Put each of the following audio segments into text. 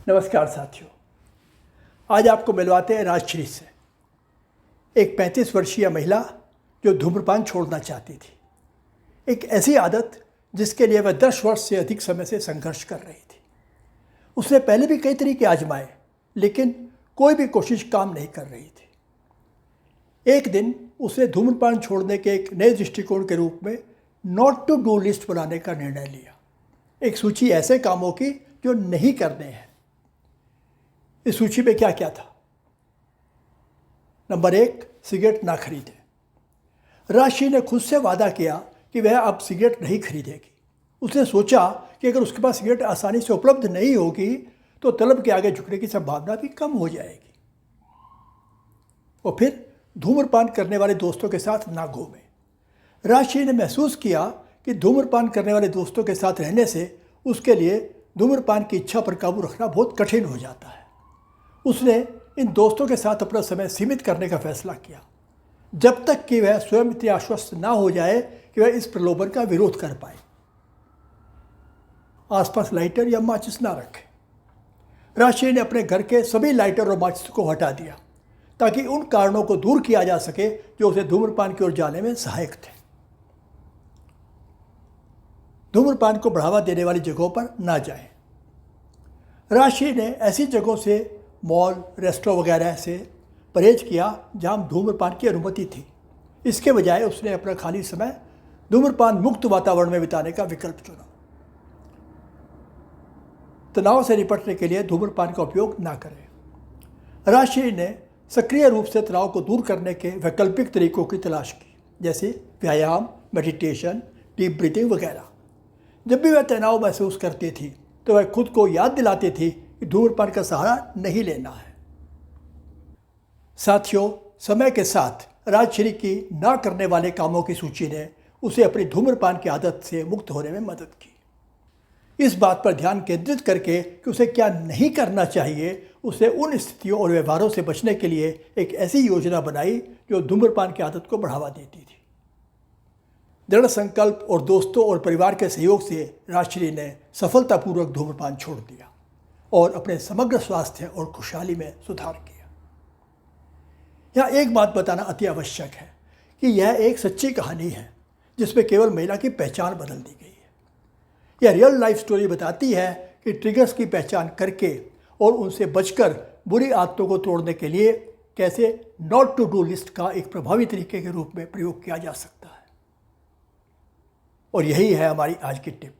नमस्कार साथियों, आज आपको मिलवाते हैं राजश्री से। एक 35 वर्षीय महिला जो धूम्रपान छोड़ना चाहती थी। एक ऐसी आदत जिसके लिए वह 10 वर्ष से अधिक समय से संघर्ष कर रही थी। उसने पहले भी कई तरीके आजमाए, लेकिन कोई भी कोशिश काम नहीं कर रही थी। एक दिन उसने धूम्रपान छोड़ने के एक नए दृष्टिकोण के रूप में नॉट टू डू लिस्ट बनाने का निर्णय लिया। एक सूची ऐसे कामों की जो नहीं करने हैं। इस सूची में क्या क्या था? नंबर 1, सिगरेट ना खरीदें। राजश्री ने खुद से वादा किया कि वह अब सिगरेट नहीं खरीदेगी। उसने सोचा कि अगर उसके पास सिगरेट आसानी से उपलब्ध नहीं होगी तो तलब के आगे झुकने की संभावना भी कम हो जाएगी। और फिर धूम्रपान करने वाले दोस्तों के साथ ना घूमें। राजश्री ने महसूस किया कि धूम्रपान करने वाले दोस्तों के साथ रहने से उसके लिए धूम्रपान की इच्छा पर काबू रखना बहुत कठिन हो जाता है। उसने इन दोस्तों के साथ अपना समय सीमित करने का फैसला किया, जब तक कि वह स्वयं इतनी आश्वस्त ना हो जाए कि वह इस प्रलोभन का विरोध कर पाए। आसपास लाइटर या माचिस ना रखें। राजश्री ने अपने घर के सभी लाइटर और माचिस को हटा दिया ताकि उन कारणों को दूर किया जा सके जो उसे धूम्रपान की ओर जाने में सहायक थे। धूम्रपान को बढ़ावा देने वाली जगहों पर ना जाएं। राजश्री ने ऐसी जगहों से, मॉल, रेस्टोरेंट वगैरह से परहेज किया जहां धूम्रपान की अनुमति थी। इसके बजाय उसने अपना खाली समय धूम्रपान मुक्त वातावरण में बिताने का विकल्प चुना। तनाव से निपटने के लिए धूम्रपान का उपयोग ना करें। राजश्री ने सक्रिय रूप से तनाव को दूर करने के वैकल्पिक तरीकों की तलाश की, जैसे व्यायाम, मेडिटेशन, डीप ब्रीथिंग वगैरह। जब भी वह तनाव महसूस करती थी तो वह खुद को याद दिलाती थी कि धूम्रपान का सहारा नहीं लेना है। साथियों, समय के साथ राजश्री की ना करने वाले कामों की सूची ने उसे अपनी धूम्रपान की आदत से मुक्त होने में मदद की। इस बात पर ध्यान केंद्रित करके कि उसे क्या नहीं करना चाहिए, उसे उन स्थितियों और व्यवहारों से बचने के लिए एक ऐसी योजना बनाई जो धूम्रपान की आदत को बढ़ावा देती थी। दृढ़ संकल्प और दोस्तों और परिवार के सहयोग से राजश्री ने सफलतापूर्वक धूम्रपान छोड़ दिया और अपने समग्र स्वास्थ्य और खुशहाली में सुधार किया। यहाँ एक बात बताना अति आवश्यक है कि यह एक सच्ची कहानी है जिसमें केवल महिला की पहचान बदल दी गई है। यह रियल लाइफ स्टोरी बताती है कि ट्रिगर्स की पहचान करके और उनसे बचकर बुरी आदतों को तोड़ने के लिए कैसे नॉट टू डू लिस्ट का एक प्रभावी तरीके के रूप में प्रयोग किया जा सकता है। और यही है हमारी आज की टिप।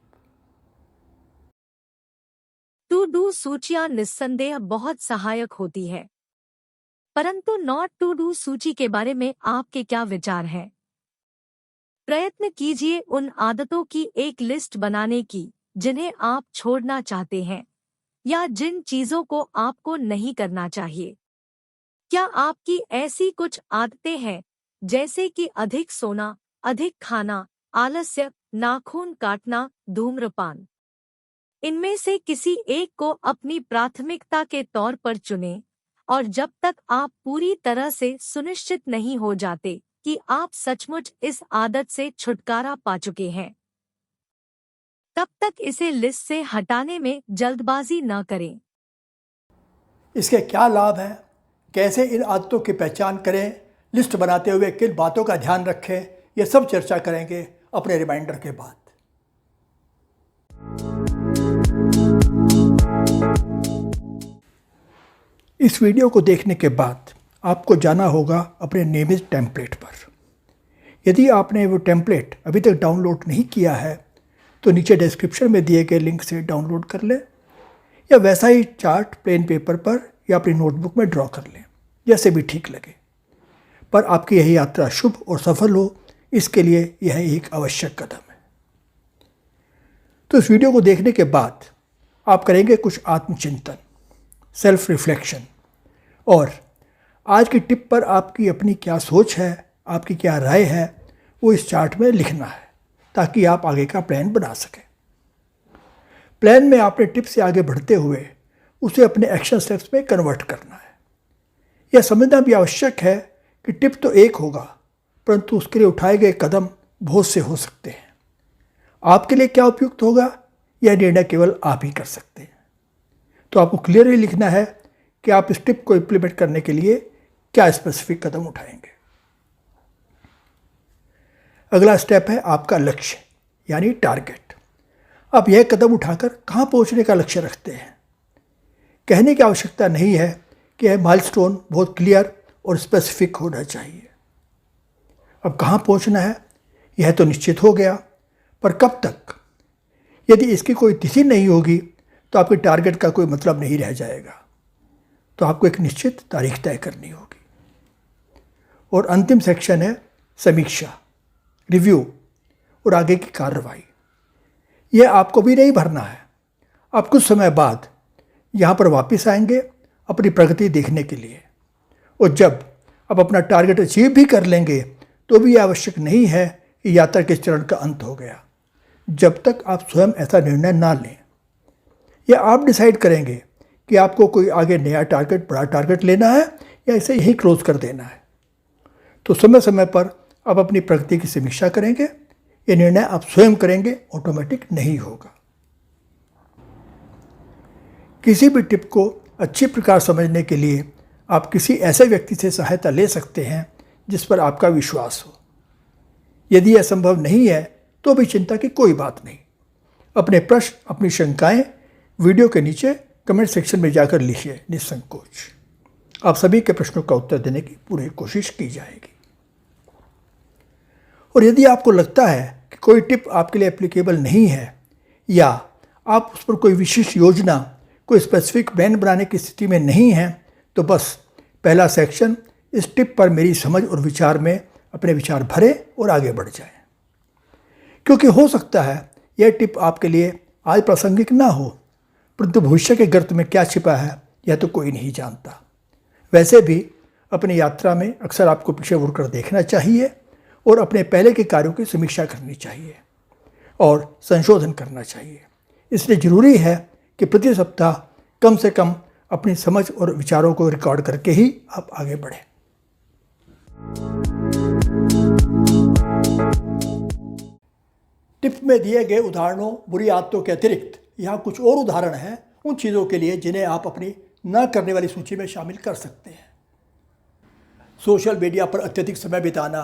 टू डू सूचियां निस्संदेह बहुत सहायक होती है, परंतु नॉट टू डू सूची के बारे में आपके क्या विचार हैं? प्रयत्न कीजिए उन आदतों की एक लिस्ट बनाने की जिन्हें आप छोड़ना चाहते हैं या जिन चीजों को आपको नहीं करना चाहिए। क्या आपकी ऐसी कुछ आदतें हैं जैसे कि अधिक सोना, अधिक खाना, आलस्य, नाखून काटना, धूम्रपान? इनमें से किसी एक को अपनी प्राथमिकता के तौर पर चुनें और जब तक आप पूरी तरह से सुनिश्चित नहीं हो जाते कि आप सचमुच इस आदत से छुटकारा पा चुके हैं, तब तक इसे लिस्ट से हटाने में जल्दबाजी न करें। इसके क्या लाभ हैं, कैसे इन आदतों की पहचान करें, लिस्ट बनाते हुए किन बातों का ध्यान रखें, यह सब चर्चा करेंगे अपने रिमाइंडर के बाद। इस वीडियो को देखने के बाद आपको जाना होगा अपने नियमित टेम्पलेट पर। यदि आपने वो टेम्पलेट अभी तक डाउनलोड नहीं किया है तो नीचे डिस्क्रिप्शन में दिए गए लिंक से डाउनलोड कर लें, या वैसा ही चार्ट प्लेन पेपर पर या अपनी नोटबुक में ड्रॉ कर लें, जैसे भी ठीक लगे। पर आपकी यही यात्रा शुभ और सफल हो, इसके लिए यह एक आवश्यक कदम है। तो इस वीडियो को देखने के बाद आप करेंगे कुछ आत्मचिंतन, सेल्फ रिफ्लेक्शन, और आज की टिप पर आपकी अपनी क्या सोच है, आपकी क्या राय है, वो इस चार्ट में लिखना है ताकि आप आगे का प्लान बना सकें। प्लान में आपने टिप से आगे बढ़ते हुए उसे अपने एक्शन स्टेप्स में कन्वर्ट करना है। यह समझना भी आवश्यक है कि टिप तो एक होगा, परंतु उसके लिए उठाए गए कदम बहुत से हो सकते हैं। आपके लिए क्या उपयुक्त होगा, यह निर्णय केवल आप ही कर सकते हैं। तो आपको क्लियरली लिखना है कि आप इस टिप को इम्प्लीमेंट करने के लिए क्या स्पेसिफिक कदम उठाएंगे। अगला स्टेप है आपका लक्ष्य यानी टारगेट। आप यह कदम उठाकर कहाँ पहुँचने का लक्ष्य रखते हैं। कहने की आवश्यकता नहीं है कि यह माइलस्टोन बहुत क्लियर और स्पेसिफिक होना चाहिए। अब कहाँ पहुँचना है यह तो निश्चित हो गया, पर कब तक? यदि इसकी कोई तिथि नहीं होगी तो आपके टारगेट का कोई मतलब नहीं रह जाएगा। तो आपको एक निश्चित तारीख तय करनी होगी। और अंतिम सेक्शन है समीक्षा, रिव्यू और आगे की कार्रवाई। यह आपको भी नहीं भरना है। आप कुछ समय बाद यहाँ पर वापस आएंगे अपनी प्रगति देखने के लिए। और जब आप अपना टारगेट अचीव भी कर लेंगे तो भी यह आवश्यक नहीं है कि यात्रा के चरण का अंत हो गया, जब तक आप स्वयं ऐसा निर्णय ना लें। या आप डिसाइड करेंगे कि आपको कोई आगे नया टारगेट, बड़ा टारगेट लेना है या इसे यहीं क्लोज कर देना है। तो समय समय पर आप अपनी प्रगति की समीक्षा करेंगे। ये निर्णय आप स्वयं करेंगे, ऑटोमेटिक नहीं होगा। किसी भी टिप को अच्छी प्रकार समझने के लिए आप किसी ऐसे व्यक्ति से सहायता ले सकते हैं जिस पर आपका विश्वास हो। यदि यह संभव नहीं है तो भी चिंता की कोई बात नहीं। अपने प्रश्न, अपनी शंकाएं वीडियो के नीचे कमेंट सेक्शन में जाकर लिखिए निसंकोच। आप सभी के प्रश्नों का उत्तर देने की पूरी कोशिश की जाएगी। और यदि आपको लगता है कि कोई टिप आपके लिए एप्लीकेबल नहीं है या आप उस पर कोई विशेष योजना, कोई स्पेसिफिक प्लान बनाने की स्थिति में नहीं हैं, तो बस पहला सेक्शन इस टिप पर मेरी समझ और विचार में अपने विचार भरें और आगे बढ़ जाएं। क्योंकि हो सकता है यह टिप आपके लिए आज प्रासंगिक ना हो, परंतु भविष्य के गर्त में क्या छिपा है यह तो कोई नहीं जानता। वैसे भी अपनी यात्रा में अक्सर आपको पीछे मुड़कर देखना चाहिए और अपने पहले के कार्यों की समीक्षा करनी चाहिए और संशोधन करना चाहिए। इसलिए ज़रूरी है कि प्रति सप्ताह कम से कम अपनी समझ और विचारों को रिकॉर्ड करके ही आप आगे बढ़ें। टिप में दिए गए उदाहरणों, बुरी आदतों के अतिरिक्त यहाँ कुछ और उदाहरण हैं उन चीज़ों के लिए जिन्हें आप अपनी न करने वाली सूची में शामिल कर सकते हैं। सोशल मीडिया पर अत्यधिक समय बिताना,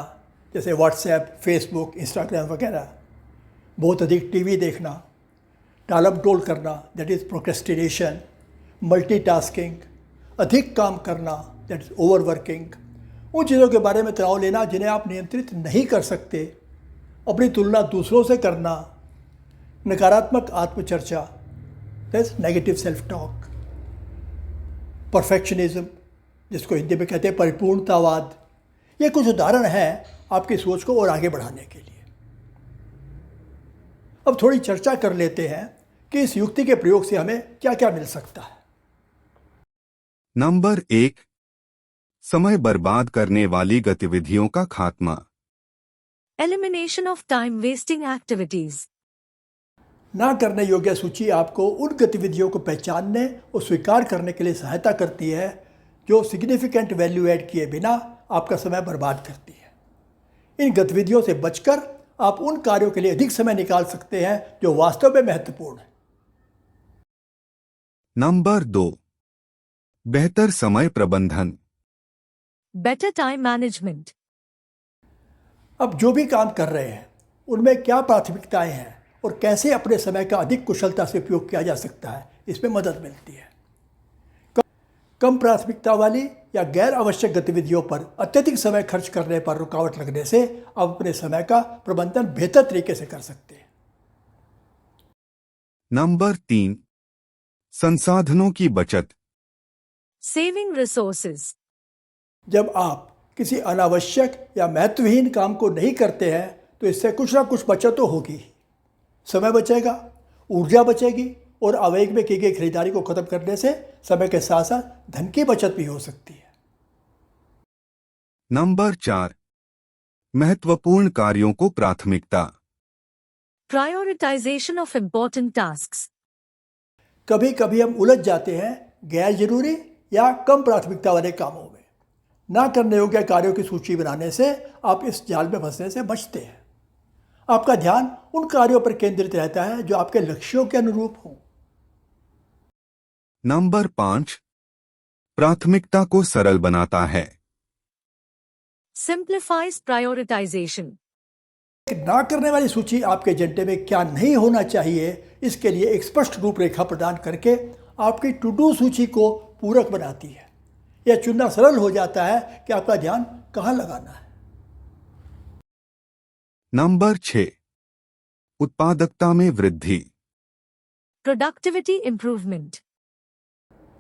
जैसे व्हाट्सएप, फेसबुक, इंस्टाग्राम वगैरह। बहुत अधिक टीवी देखना, टालमटोल करना, दैट इज़ प्रोक्रेस्टिनेशन। मल्टीटास्किंग, अधिक काम करना, दैट इज़ ओवरवर्किंग। उन चीज़ों के बारे में तनाव लेना जिन्हें आप नियंत्रित नहीं कर सकते। अपनी तुलना दूसरों से करना, नकारात्मक आत्मचर्चा, that is negative self talk. Perfectionism, जिसको हिंदी में कहते हैं परिपूर्णतावाद। ये कुछ उदाहरण हैं आपकी सोच को और आगे बढ़ाने के लिए। अब थोड़ी चर्चा कर लेते हैं कि इस युक्ति के प्रयोग से हमें क्या क्या मिल सकता है। नंबर 1, समय बर्बाद करने वाली गतिविधियों का खात्मा। Elimination of time wasting activities. ना करने योग्य सूची आपको उन गतिविधियों को पहचानने और स्वीकार करने के लिए सहायता करती है जो सिग्निफिकेंट वैल्यू ऐड किए बिना आपका समय बर्बाद करती है। इन गतिविधियों से बचकर आप उन कार्यों के लिए अधिक समय निकाल सकते हैं जो वास्तव में महत्वपूर्ण है। नंबर 2, बेहतर समय प्रबंधन। Better time management. अब जो भी काम कर रहे हैं उनमें क्या प्राथमिकताएं हैं और कैसे अपने समय का अधिक कुशलता से उपयोग किया जा सकता है, इसमें मदद मिलती है। कम प्राथमिकता वाली या गैर आवश्यक गतिविधियों पर अत्यधिक समय खर्च करने पर रुकावट लगने से आप अपने समय का प्रबंधन बेहतर तरीके से कर सकते हैं। नंबर 3, संसाधनों की बचत। Saving resources. जब आप किसी अनावश्यक या महत्वहीन काम को नहीं करते हैं तो इससे कुछ ना कुछ बचत तो होगी। समय बचेगा, ऊर्जा बचेगी और आवेग में की गई खरीदारी को खत्म करने से समय के साथ साथ धन की बचत भी हो सकती है। नंबर 4, महत्वपूर्ण कार्यों को प्राथमिकता। Prioritization of important tasks. कभी कभी हम उलझ जाते हैं गैर जरूरी या कम प्राथमिकता वाले कामों में। ना करने योग्य कार्यों की सूची बनाने से आप इस जाल में फंसने से बचते हैं। आपका ध्यान उन कार्यों पर केंद्रित रहता है जो आपके लक्ष्यों के अनुरूप हों। नंबर 5, प्राथमिकता को सरल बनाता है। Simplifies prioritization. एक ना करने वाली सूची आपके एजेंडे में क्या नहीं होना चाहिए, इसके लिए एक स्पष्ट रूपरेखा प्रदान करके आपकी टू डू सूची को पूरक बनाती है। यह चुनना सरल हो जाता है कि आपका ध्यान कहाँ लगाना है। नंबर 6, उत्पादकता में वृद्धि। Productivity improvement.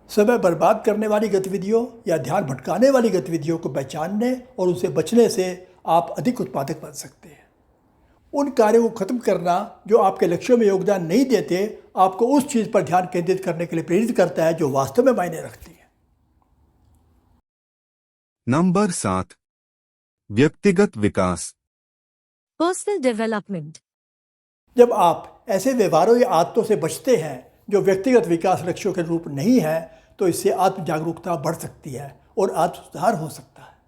समय बर्बाद करने वाली गतिविधियों या ध्यान भटकाने वाली गतिविधियों को पहचानने और उनसे बचने से आप अधिक उत्पादक बन सकते हैं। उन कार्यों को खत्म करना जो आपके लक्ष्यों में योगदान नहीं देते, आपको उस चीज़ पर ध्यान केंद्रित करने के लिए प्रेरित करता है जो वास्तव में मायने रखती है। नंबर 7, व्यक्तिगत विकास। Personal development. जब आप ऐसे व्यवहारों या आदतों से बचते हैं जो व्यक्तिगत विकास लक्ष्यों के रूप नहीं है, तो इससे आत्म जागरूकता बढ़ सकती है और आत्म सुधार हो सकता है।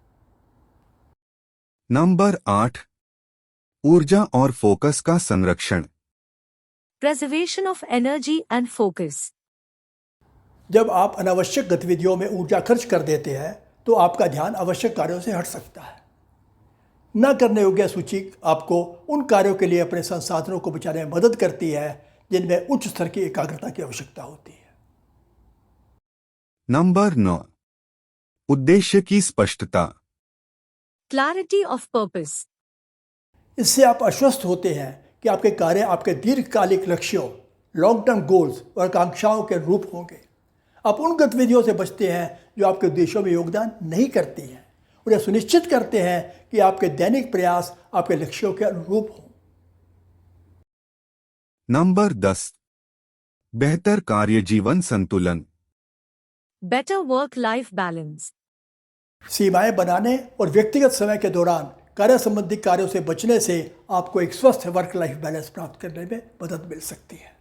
नंबर 8, ऊर्जा और फोकस का संरक्षण। Preservation of energy and focus. जब आप अनावश्यक गतिविधियों में ऊर्जा खर्च कर देते हैं तो आपका ध्यान आवश्यक कार्यों से हट सकता है। न करने योग्य सूची आपको उन कार्यों के लिए अपने संसाधनों को बचाने में मदद करती है जिनमें उच्च स्तर की एकाग्रता की आवश्यकता होती है। नंबर 9, उद्देश्य की स्पष्टता। Clarity of purpose. इससे आप आश्वस्त होते हैं कि आपके कार्य आपके दीर्घकालिक लक्ष्यों, लॉन्ग टर्म गोल्स और आकांक्षाओं के रूप होंगे। आप उन गतिविधियों से बचते हैं जो आपके उद्देश्यों में योगदान नहीं करती हैं और यह सुनिश्चित करते हैं कि आपके दैनिक प्रयास आपके लक्ष्यों के अनुरूप हों। नंबर 10, बेहतर कार्य जीवन संतुलन। Better work-life balance. सीमाएं बनाने और व्यक्तिगत समय के दौरान कार्य संबंधी कार्यों से बचने से आपको एक स्वस्थ वर्क लाइफ बैलेंस प्राप्त करने में मदद मिल सकती है।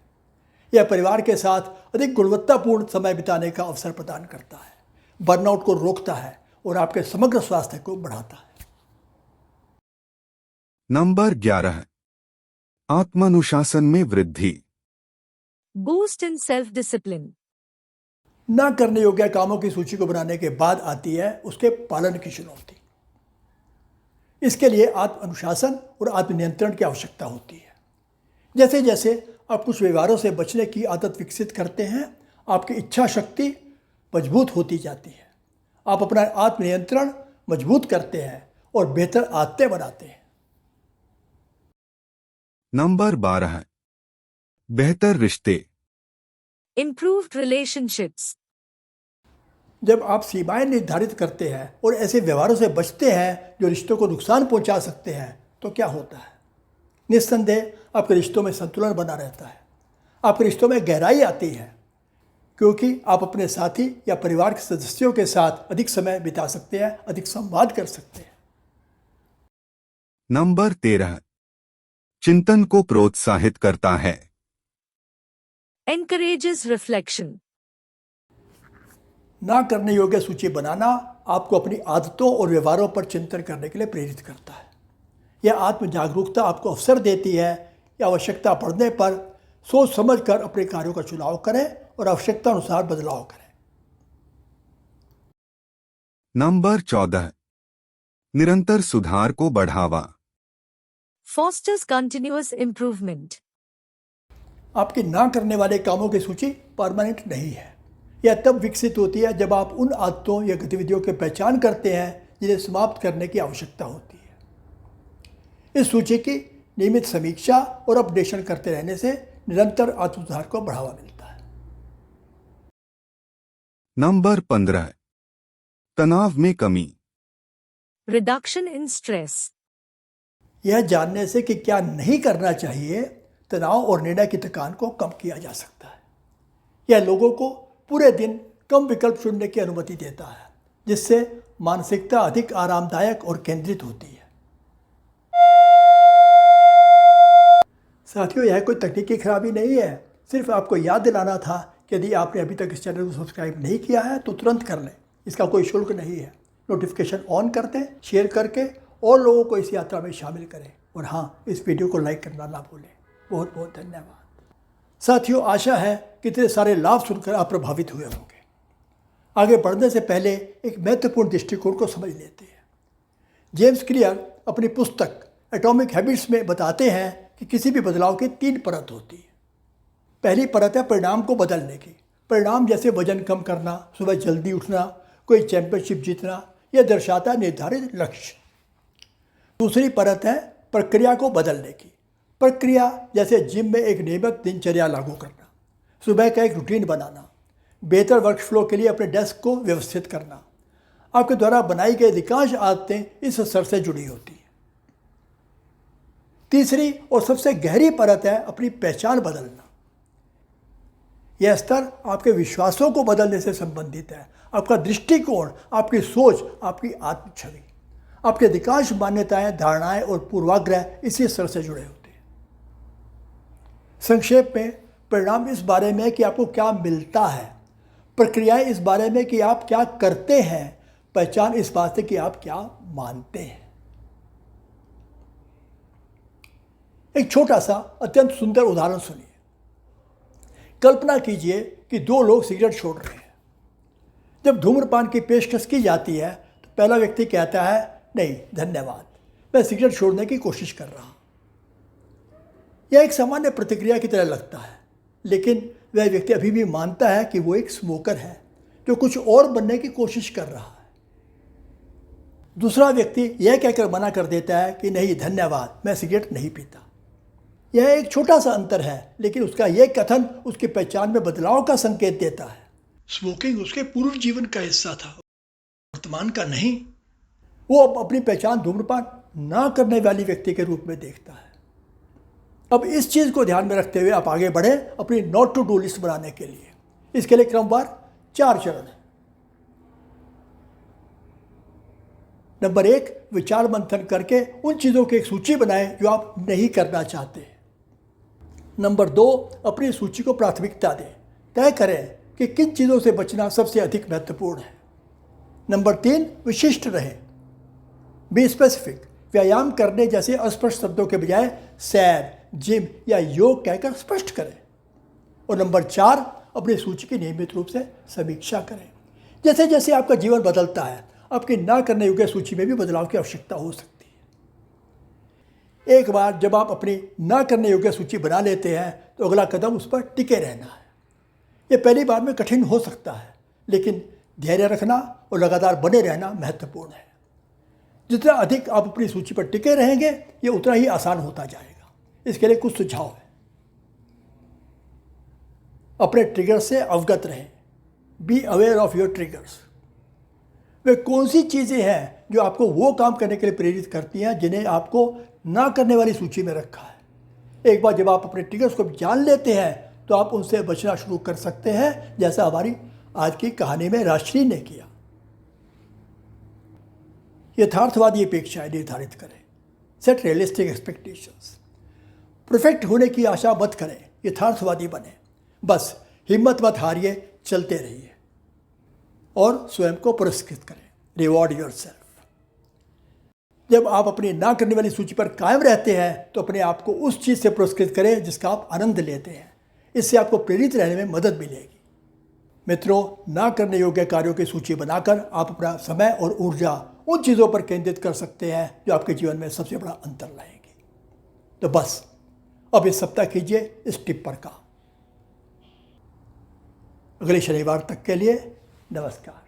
यह परिवार के साथ अधिक गुणवत्तापूर्ण समय बिताने का अवसर प्रदान करता है, बर्नआउट को रोकता है और आपके समग्र स्वास्थ्य को बढ़ाता है। नंबर 11, आत्मानुशासन में वृद्धि। Boost in self-discipline. न करने योग्य कामों की सूची को बनाने के बाद आती है उसके पालन की चुनौती। इसके लिए आत्म अनुशासन और आत्मनियंत्रण की आवश्यकता होती है। जैसे जैसे आप कुछ व्यवहारों से बचने की आदत विकसित करते हैं, आपकी इच्छा शक्ति मजबूत होती जाती है। आप अपना आत्मनियंत्रण मजबूत करते हैं और बेहतर आदतें बनाते हैं। नंबर 12, बेहतर रिश्ते। Improved relationships. जब आप सीमाएं निर्धारित करते हैं और ऐसे व्यवहारों से बचते हैं जो रिश्तों को नुकसान पहुंचा सकते हैं, तो क्या होता है? निस्संदेह आपके रिश्तों में संतुलन बना रहता है। आपके रिश्तों में गहराई आती है क्योंकि आप अपने साथी या परिवार के सदस्यों के साथ अधिक समय बिता सकते हैं, अधिक संवाद कर सकते हैं। नंबर 13, चिंतन को प्रोत्साहित करता है। Encourages reflection. ना करने योग्य सूची बनाना आपको अपनी आदतों और व्यवहारों पर चिंतन करने के लिए प्रेरित करता है। यह आत्म जागरूकता आपको अवसर देती है कि आवश्यकता पड़ने पर सोच समझ कर अपने कार्यों का चुनाव करें और आवश्यकता अनुसार बदलाव करें। नंबर 14, निरंतर सुधार को बढ़ावा। Fosters continuous improvement. आपकी ना करने वाले कामों की सूची परमानेंट नहीं है। यह तब विकसित होती है जब आप उन आदतों या गतिविधियों की पहचान करते हैं जिन्हें समाप्त करने की आवश्यकता होती है। इस सूची की नियमित समीक्षा और अपडेशन करते रहने से निरंतर आत्म सुधार को बढ़ावा मिलता है। नंबर 15, तनाव में कमी। Reduction in stress. यह जानने से कि क्या नहीं करना चाहिए, तनाव और निर्णय की थकान को कम किया जा सकता है। यह लोगों को पूरे दिन कम विकल्प चुनने की अनुमति देता है, जिससे मानसिकता अधिक आरामदायक और केंद्रित होती है। साथियों, यह कोई तकनीकी खराबी नहीं है, सिर्फ आपको याद दिलाना था कि यदि आपने अभी तक इस चैनल को सब्सक्राइब नहीं किया है तो तुरंत कर लें। इसका कोई शुल्क नहीं है। नोटिफिकेशन ऑन कर दें, शेयर करके और लोगों को इस यात्रा में शामिल करें और हाँ, इस वीडियो को लाइक करना ना भूलें। बहुत बहुत धन्यवाद। साथियों, आशा है कि इतने सारे लाभ सुनकर आप प्रभावित हुए होंगे। आगे बढ़ने से पहले एक महत्वपूर्ण दृष्टिकोण को समझ लेते हैं। जेम्स क्लियर अपनी पुस्तक एटॉमिक हैबिट्स में बताते हैं कि किसी भी बदलाव की 3 परत होती है। पहली परत है परिणाम को बदलने की। परिणाम जैसे वजन कम करना, सुबह जल्दी उठना, कोई चैंपियनशिप जीतना, यह दर्शाता है निर्धारित लक्ष्य। दूसरी परत है प्रक्रिया को बदलने की। प्रक्रिया जैसे जिम में एक नियमित दिनचर्या लागू करना, सुबह का एक रूटीन बनाना, बेहतर वर्क फ्लो के लिए अपने डेस्क को व्यवस्थित करना। आपके द्वारा बनाई गई अधिकांश आदतें इस स्तर से जुड़ी होती हैं। तीसरी और सबसे गहरी परत है अपनी पहचान बदलना। यह स्तर आपके विश्वासों को बदलने से संबंधित है। आपका दृष्टिकोण, आपकी सोच, आपकी आत्म छवि, आपकी अधिकांश मान्यताएं, धारणाएं और पूर्वाग्रह इसी स्तर से जुड़े होते हैं। संक्षेप में, परिणाम इस बारे में कि आपको क्या मिलता है, प्रक्रियाएं इस बारे में कि आप क्या करते हैं, पहचान इस बात से कि आप क्या मानते हैं। एक छोटा सा अत्यंत सुंदर उदाहरण सुनिए। कल्पना कीजिए कि 2 लोग सिगरेट छोड़ रहे हैं। जब धूम्रपान की पेशकश की जाती है तो पहला व्यक्ति कहता है, नहीं धन्यवाद, मैं सिगरेट छोड़ने की कोशिश कर रहा हूँ। यह एक सामान्य प्रतिक्रिया की तरह लगता है, लेकिन वह व्यक्ति अभी भी मानता है कि वो एक स्मोकर है जो कुछ और बनने की कोशिश कर रहा है। दूसरा व्यक्ति यह कहकर मना कर देता है कि नहीं धन्यवाद, मैं सिगरेट नहीं पीता। यह एक छोटा सा अंतर है, लेकिन उसका यह कथन उसकी पहचान में बदलाव का संकेत देता है। स्मोकिंग उसके पूर्व जीवन का हिस्सा था, वर्तमान का नहीं। वो अब अपनी पहचान धूम्रपान ना करने वाली व्यक्ति के रूप में देखता है। अब इस चीज़ को ध्यान में रखते हुए आप आगे बढ़ें अपनी नॉट टू डू लिस्ट बनाने के लिए। इसके लिए क्रमवार 4 चरण हैं। नंबर 1, विचार मंथन करके उन चीज़ों की एक सूची बनाएं जो आप नहीं करना चाहते। नंबर 2, अपनी सूची को प्राथमिकता दें। तय करें कि किन चीज़ों से बचना सबसे अधिक महत्वपूर्ण है। नंबर 3, विशिष्ट रहें। Be specific. व्यायाम करने जैसे अस्पष्ट शब्दों के बजाय सैर, जिम या योग कहकर स्पष्ट करें। और नंबर 4, अपनी सूची की नियमित रूप से समीक्षा करें। जैसे जैसे आपका जीवन बदलता है, आपकी ना करने योग्य सूची में भी बदलाव की आवश्यकता हो सकती है। एक बार जब आप अपनी ना करने योग्य सूची बना लेते हैं तो अगला कदम उस पर टिके रहना है। यह पहली बार में कठिन हो सकता है, लेकिन धैर्य रखना और लगातार बने रहना महत्वपूर्ण है। जितना अधिक आप अपनी सूची पर टिके रहेंगे, ये उतना ही आसान होता जाएगा। इसके लिए कुछ सुझाव है। अपने ट्रिगर से अवगत रहें। Be aware of your triggers. वे कौन सी चीज़ें हैं जो आपको वो काम करने के लिए प्रेरित करती हैं जिन्हें आपको ना करने वाली सूची में रखा है। एक बार जब आप अपने ट्रिगर्स को जान लेते हैं तो आप उनसे बचना शुरू कर सकते हैं, जैसा हमारी आज की कहानी में राजश्री ने किया। यथार्थवादी अपेक्षाएं निर्धारित करें। Set realistic expectations. परफेक्ट होने की आशा मत करें, यथार्थवादी बने। बस हिम्मत मत हारिए, चलते रहिए और स्वयं को पुरस्कृत करें। Reward yourself. जब आप अपनी ना करने वाली सूची पर कायम रहते हैं तो अपने आप को उस चीज़ से पुरस्कृत करें जिसका आप आनंद लेते हैं। इससे आपको प्रेरित रहने में मदद मिलेगी। मित्रों, ना करने योग्य कार्यों की सूची बनाकर आप अपना समय और ऊर्जा उन चीज़ों पर केंद्रित कर सकते हैं जो आपके जीवन में सबसे बड़ा अंतर लाएंगी। तो बस अब इस सप्ताह कीजिए इस टिप पर काम। अगले शनिवार तक के लिए नमस्कार।